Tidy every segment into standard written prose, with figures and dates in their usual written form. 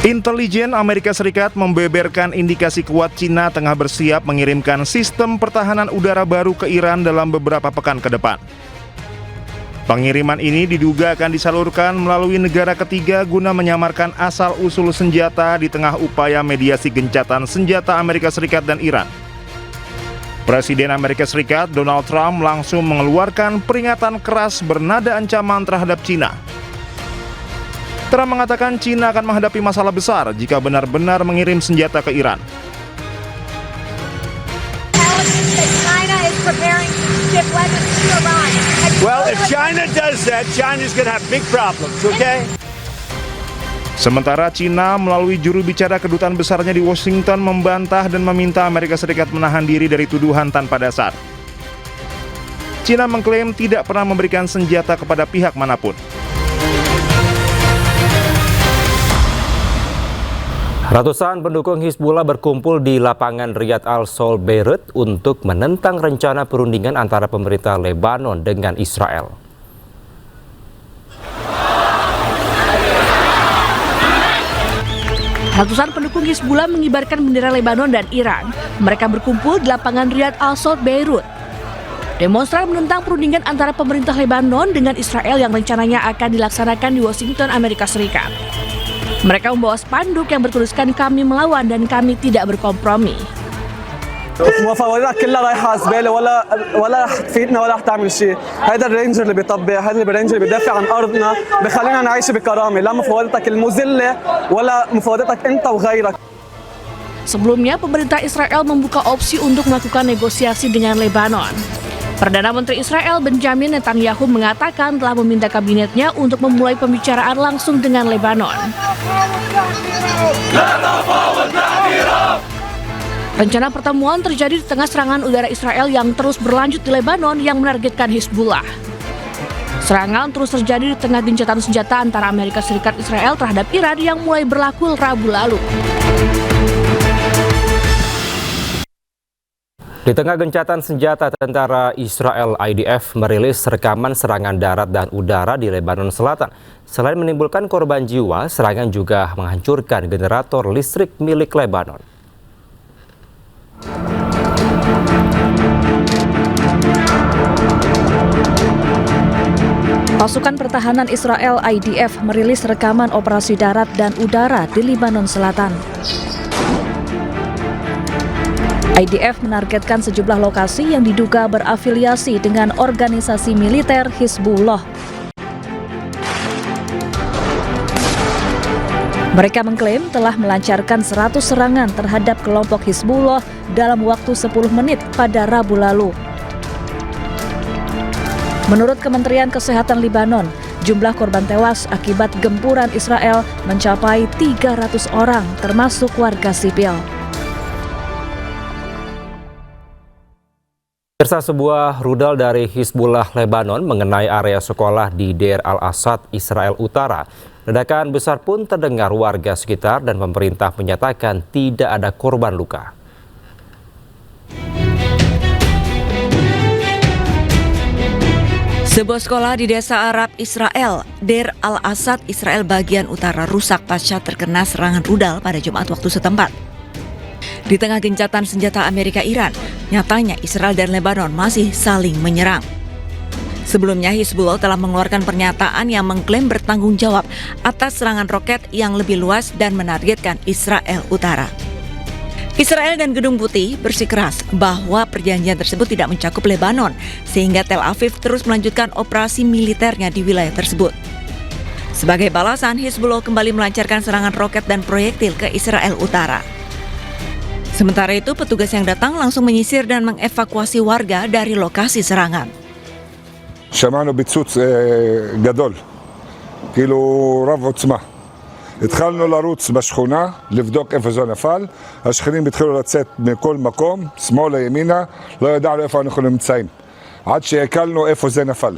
Intelijen Amerika Serikat membeberkan indikasi kuat Cina tengah bersiap mengirimkan sistem pertahanan udara baru ke Iran dalam beberapa pekan ke depan. Pengiriman ini diduga akan disalurkan melalui negara ketiga guna menyamarkan asal-usul senjata di tengah upaya mediasi gencatan senjata Amerika Serikat dan Iran. Presiden Amerika Serikat Donald Trump langsung mengeluarkan peringatan keras bernada ancaman terhadap Cina. Trump mengatakan Cina akan menghadapi masalah besar jika benar-benar mengirim senjata ke Iran. Well, if China does that, China's going to have big problems, okay? Sementara Cina melalui juru bicara kedutaan besarnya di Washington membantah dan meminta Amerika Serikat menahan diri dari tuduhan tanpa dasar. Cina mengklaim tidak pernah memberikan senjata kepada pihak manapun. Ratusan pendukung Hizbullah berkumpul di lapangan Riyad Al-Sol Beirut untuk menentang rencana perundingan antara pemerintah Lebanon dengan Israel. Ratusan pendukung Hizbullah mengibarkan bendera Lebanon dan Iran. Mereka berkumpul di lapangan Riyad Al-Sol Beirut. Demonstran menentang perundingan antara pemerintah Lebanon dengan Israel yang rencananya akan dilaksanakan di Washington, Amerika Serikat. Mereka membawa spanduk yang bertuliskan "Kami melawan dan kami tidak berkompromi". المفاوضات كلها رايحه على زباله ولا رح تفيدنا ولا رح تعمل شيء، هذا الرينجر اللي بيطبق، هذا الرينجر اللي بيدافع عن ارضنا، بخلينا نعيش بكرامه، لا مفاوضاتك المذله ولا مفاوضاتك انت وغيرك. Sebelumnya, pemerintah Israel membuka opsi untuk melakukan negosiasi dengan Lebanon. Perdana Menteri Israel Benjamin Netanyahu mengatakan telah meminta kabinetnya untuk memulai pembicaraan langsung dengan Lebanon. Rencana pertemuan terjadi di tengah serangan udara Israel yang terus berlanjut di Lebanon yang menargetkan Hizbullah. Serangan terus terjadi di tengah gencatan senjata antara Amerika Serikat Israel terhadap Iran yang mulai berlaku Rabu lalu. Di tengah gencatan senjata, tentara Israel IDF merilis rekaman serangan darat dan udara di Lebanon Selatan. Selain menimbulkan korban jiwa, serangan juga menghancurkan generator listrik milik Lebanon. Pasukan pertahanan Israel IDF merilis rekaman operasi darat dan udara di Lebanon Selatan. IDF menargetkan sejumlah lokasi yang diduga berafiliasi dengan organisasi militer Hizbullah. Mereka mengklaim telah melancarkan 100 serangan terhadap kelompok Hizbullah dalam waktu 10 menit pada Rabu lalu. Menurut Kementerian Kesehatan Lebanon, jumlah korban tewas akibat gempuran Israel mencapai 300 orang, termasuk warga sipil. Sebuah rudal dari Hizbullah Lebanon mengenai area sekolah di Deir al-Assad, Israel Utara. Ledakan besar pun terdengar warga sekitar dan pemerintah menyatakan tidak ada korban luka. Sebuah sekolah di desa Arab Israel, Deir al-Assad, Israel bagian utara rusak pasca terkena serangan rudal pada Jumat waktu setempat. Di tengah gencatan senjata Amerika-Iran, nyatanya Israel dan Lebanon masih saling menyerang. Sebelumnya, Hizbullah telah mengeluarkan pernyataan yang mengklaim bertanggung jawab atas serangan roket yang lebih luas dan menargetkan Israel Utara. Israel dan Gedung Putih bersikeras bahwa perjanjian tersebut tidak mencakup Lebanon, sehingga Tel Aviv terus melanjutkan operasi militernya di wilayah tersebut. Sebagai balasan, Hizbullah kembali melancarkan serangan roket dan proyektil ke Israel Utara. Sementara itu, petugas yang datang langsung menyisir dan mengevakuasi warga dari lokasi serangan. שמענו ביצוץ גדול, כאילו רב עוצמה. התחלנו לרוץ בשכונה, לבדוק איפה זה נפל. השכנים התחילו לצאת מכל מקום, שמאלה ימינה, לא ידענו איפה אנחנו נמצאים. עד שהקלנו איפה זה נפל.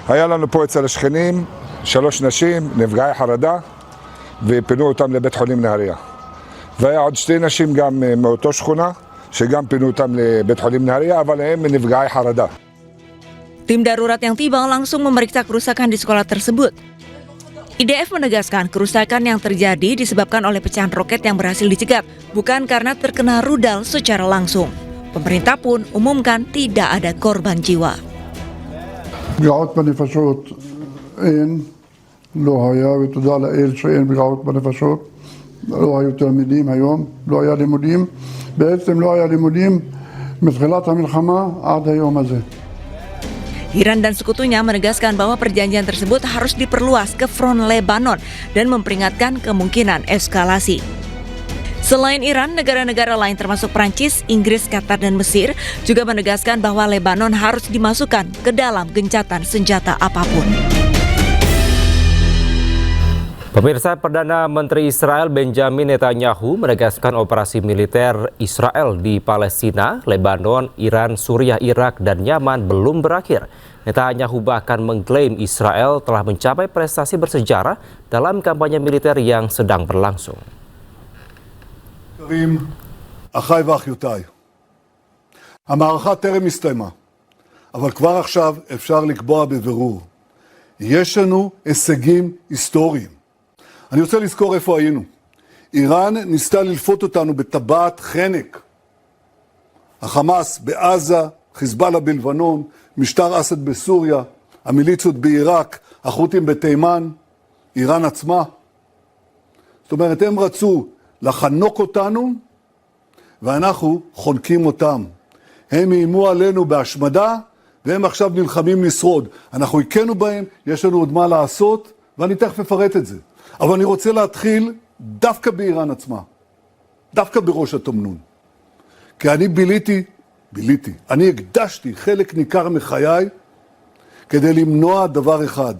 היה לנו פה אצל השכנים 3 נשים, נפגעי חרדה, ופינו אותם לבית חולים נהריה. והיה עוד 2 נשים גם מאותו שכונה, שגם פינו אותם לבית חולים נהריה, אבל הם נפגעי חרדה. Tim darurat yang tiba langsung memeriksa kerusakan di sekolah tersebut. IDF menegaskan kerusakan yang terjadi disebabkan oleh pecahan roket yang berhasil dicegat, bukan karena terkena rudal secara langsung. Pemerintah pun umumkan tidak ada korban jiwa. פגיעות בנפשות אין, לא היה, ותודה לאל שאין פגיעות בנפשות. לא היו תלמידים היום, לא היה לימודים. בעצם לא היה לימודים מתחילת המלחמה עד היום הזה. Iran dan sekutunya menegaskan bahwa perjanjian tersebut harus diperluas ke front Lebanon dan memperingatkan kemungkinan eskalasi. Selain Iran, negara-negara lain termasuk Prancis, Inggris, Qatar, dan Mesir juga menegaskan bahwa Lebanon harus dimasukkan ke dalam gencatan senjata apapun. Pemirsa, Perdana Menteri Israel Benjamin Netanyahu menegaskan operasi militer Israel di Palestina, Lebanon, Iran, Suriah, Irak, dan Yaman belum berakhir. Netanyahu bahkan mengklaim Israel telah mencapai prestasi bersejarah dalam kampanye militer yang sedang berlangsung. אחיי ואחיותיי, המערכה טרם הסתיימה, אבל כבר עכשיו אפשר לקבוע בבירור, יש לנו הישגים היסטוריים. אני רוצה לזכור איפה היינו. איראן ניסתה ללפות אותנו בטבעת חנק. החמאס בעזה, חיזבאללה בלבנון, משטר אסד בסוריה, המיליציות בעיראק, החות'ים בתימן, איראן עצמה. זאת אומרת, הם רצו לחנוק אותנו, ואנחנו חונקים אותם. הם איימו עלינו בהשמדה, והם עכשיו נלחמים לשרוד. אנחנו הכינו בהם, יש לנו עוד מה לעשות, ואני תכף אפרט את זה. אבל אני רוצה להתחיל דווקא באיראן עצמה, דווקא בראש התמנון. כי אני אני הקדשתי חלק ניכר מחיי כדי למנוע דבר אחד,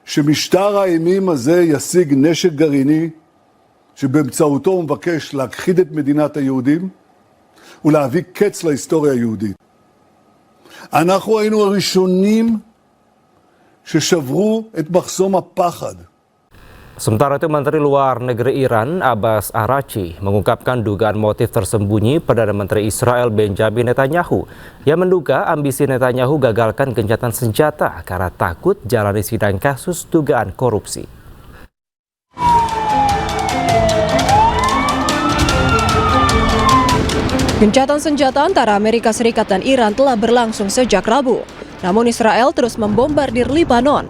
שמשטר האימים הזה ישיג נשק גרעיני, שבאמצעותו הוא מבקש להכחיד את מדינת היהודים ולהביא קץ להיסטוריה היהודית. אנחנו היינו הראשונים ששברו את מחסום הפחד. Sementara itu, Menteri Luar Negeri Iran Abbas Araghchi mengungkapkan dugaan motif tersembunyi Perdana Menteri Israel Benjamin Netanyahu yang menduga ambisi Netanyahu gagalkan gencatan senjata karena takut jalani sidang kasus dugaan korupsi. Gencatan senjata antara Amerika Serikat dan Iran telah berlangsung sejak Rabu. Namun Israel terus membombardir Lebanon.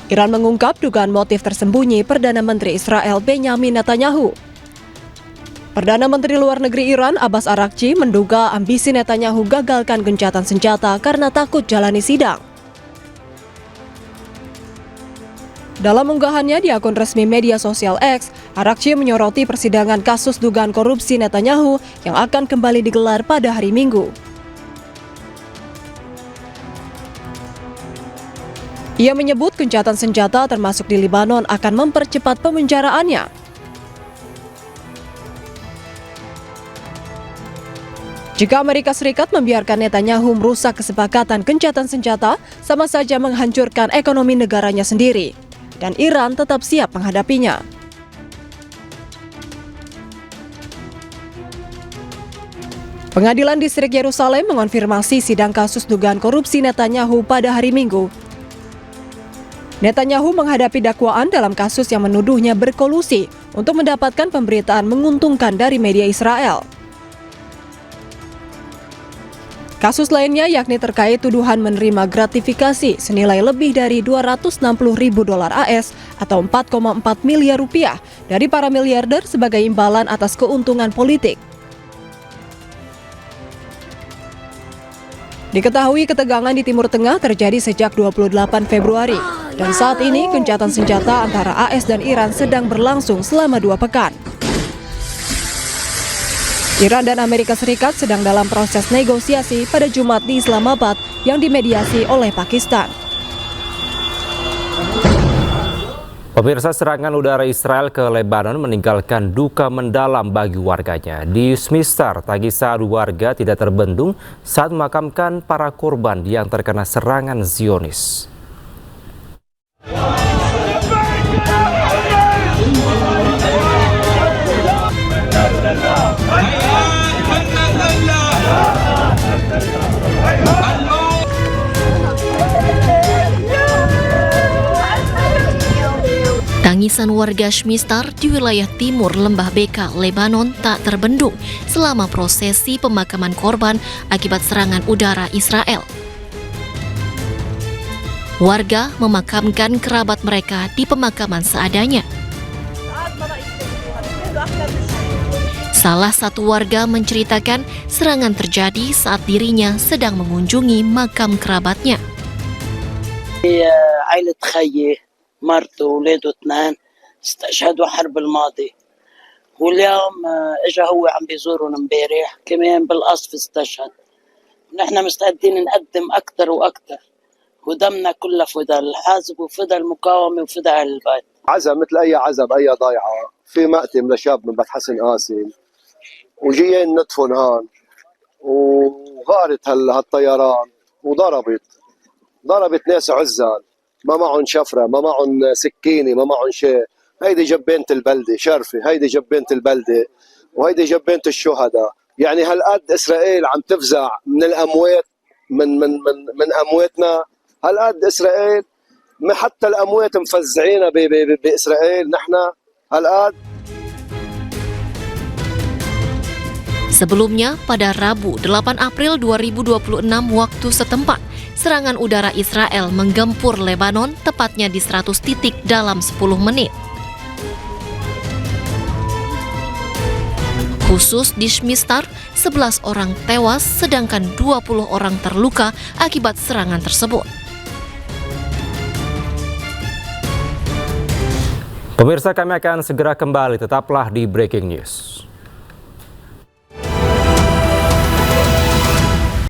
Iran mengungkap dugaan motif tersembunyi Perdana Menteri Israel Benjamin Netanyahu. Perdana Menteri Luar Negeri Iran Abbas Araghchi menduga ambisi Netanyahu gagalkan gencatan senjata karena takut jalani sidang. Dalam unggahannya di akun resmi media sosial X, Araghchi menyoroti persidangan kasus dugaan korupsi Netanyahu yang akan kembali digelar pada hari Minggu. Ia menyebut gencatan senjata termasuk di Lebanon akan mempercepat pemenjaraannya. Jika Amerika Serikat membiarkan Netanyahu merusak kesepakatan gencatan senjata, sama saja menghancurkan ekonomi negaranya sendiri. Dan Iran tetap siap menghadapinya. Pengadilan Distrik Yerusalem mengonfirmasi sidang kasus dugaan korupsi Netanyahu pada hari Minggu. Netanyahu menghadapi dakwaan dalam kasus yang menuduhnya berkolusi untuk mendapatkan pemberitaan menguntungkan dari media Israel. Kasus lainnya yakni terkait tuduhan menerima gratifikasi senilai lebih dari 260.000 dolar AS atau 4,4 miliar rupiah dari para miliarder sebagai imbalan atas keuntungan politik. Diketahui ketegangan di Timur Tengah terjadi sejak 28 Februari dan saat ini gencatan senjata antara AS dan Iran sedang berlangsung selama 2 pekan. Iran dan Amerika Serikat sedang dalam proses negosiasi pada Jumat di Islamabad yang dimediasi oleh Pakistan. Pemirsa, serangan udara Israel ke Lebanon meninggalkan duka mendalam bagi warganya. Di Mistar, tangisan warga tidak terbendung saat memakamkan para korban yang terkena serangan Zionis. Tangisan warga Shmistar di wilayah timur Lembah Beka, Lebanon tak terbendung selama prosesi pemakaman korban akibat serangan udara Israel. Warga memakamkan kerabat mereka di pemakaman seadanya. Salah satu warga menceritakan serangan terjadi saat dirinya sedang mengunjungi makam kerabatnya. عائلة خيي مرته وولاده 2 استشهدوا حرب الماضي واليوم اجى هو عم بيزورهم امبارح كمان بالقصف استشهد. نحن مستعدين نقدم اكثر واكثر ودمنا كله فدا الحزب وفدا المقاومه وفدا اهل البيت. عزا مثل اي عزا باي ضيعه في مأتم لشاب من بيت حسن قاسم وجايين ندفن هان وغارت هالطيران وضربت ناس عزال ما معهم شفرة ما معهم سكينة ما معهم شيء. هيدي جبينة البلدة شرفة هيدي جبينة البلدة وهيدي جبينة الشهداء. يعني هالقد إسرائيل عم تفزع من الأموات من أمواتنا هالقد إسرائيل حتى الأموات مفزعينا بإسرائيل نحن هالقد. Sebelumnya, pada Rabu 8 April 2026 waktu setempat, serangan udara Israel menggempur Lebanon tepatnya di 100 titik dalam 10 menit. Khusus di Shmistar, 11 orang tewas sedangkan 20 orang terluka akibat serangan tersebut. Pemirsa, kami akan segera kembali, tetaplah di Breaking News.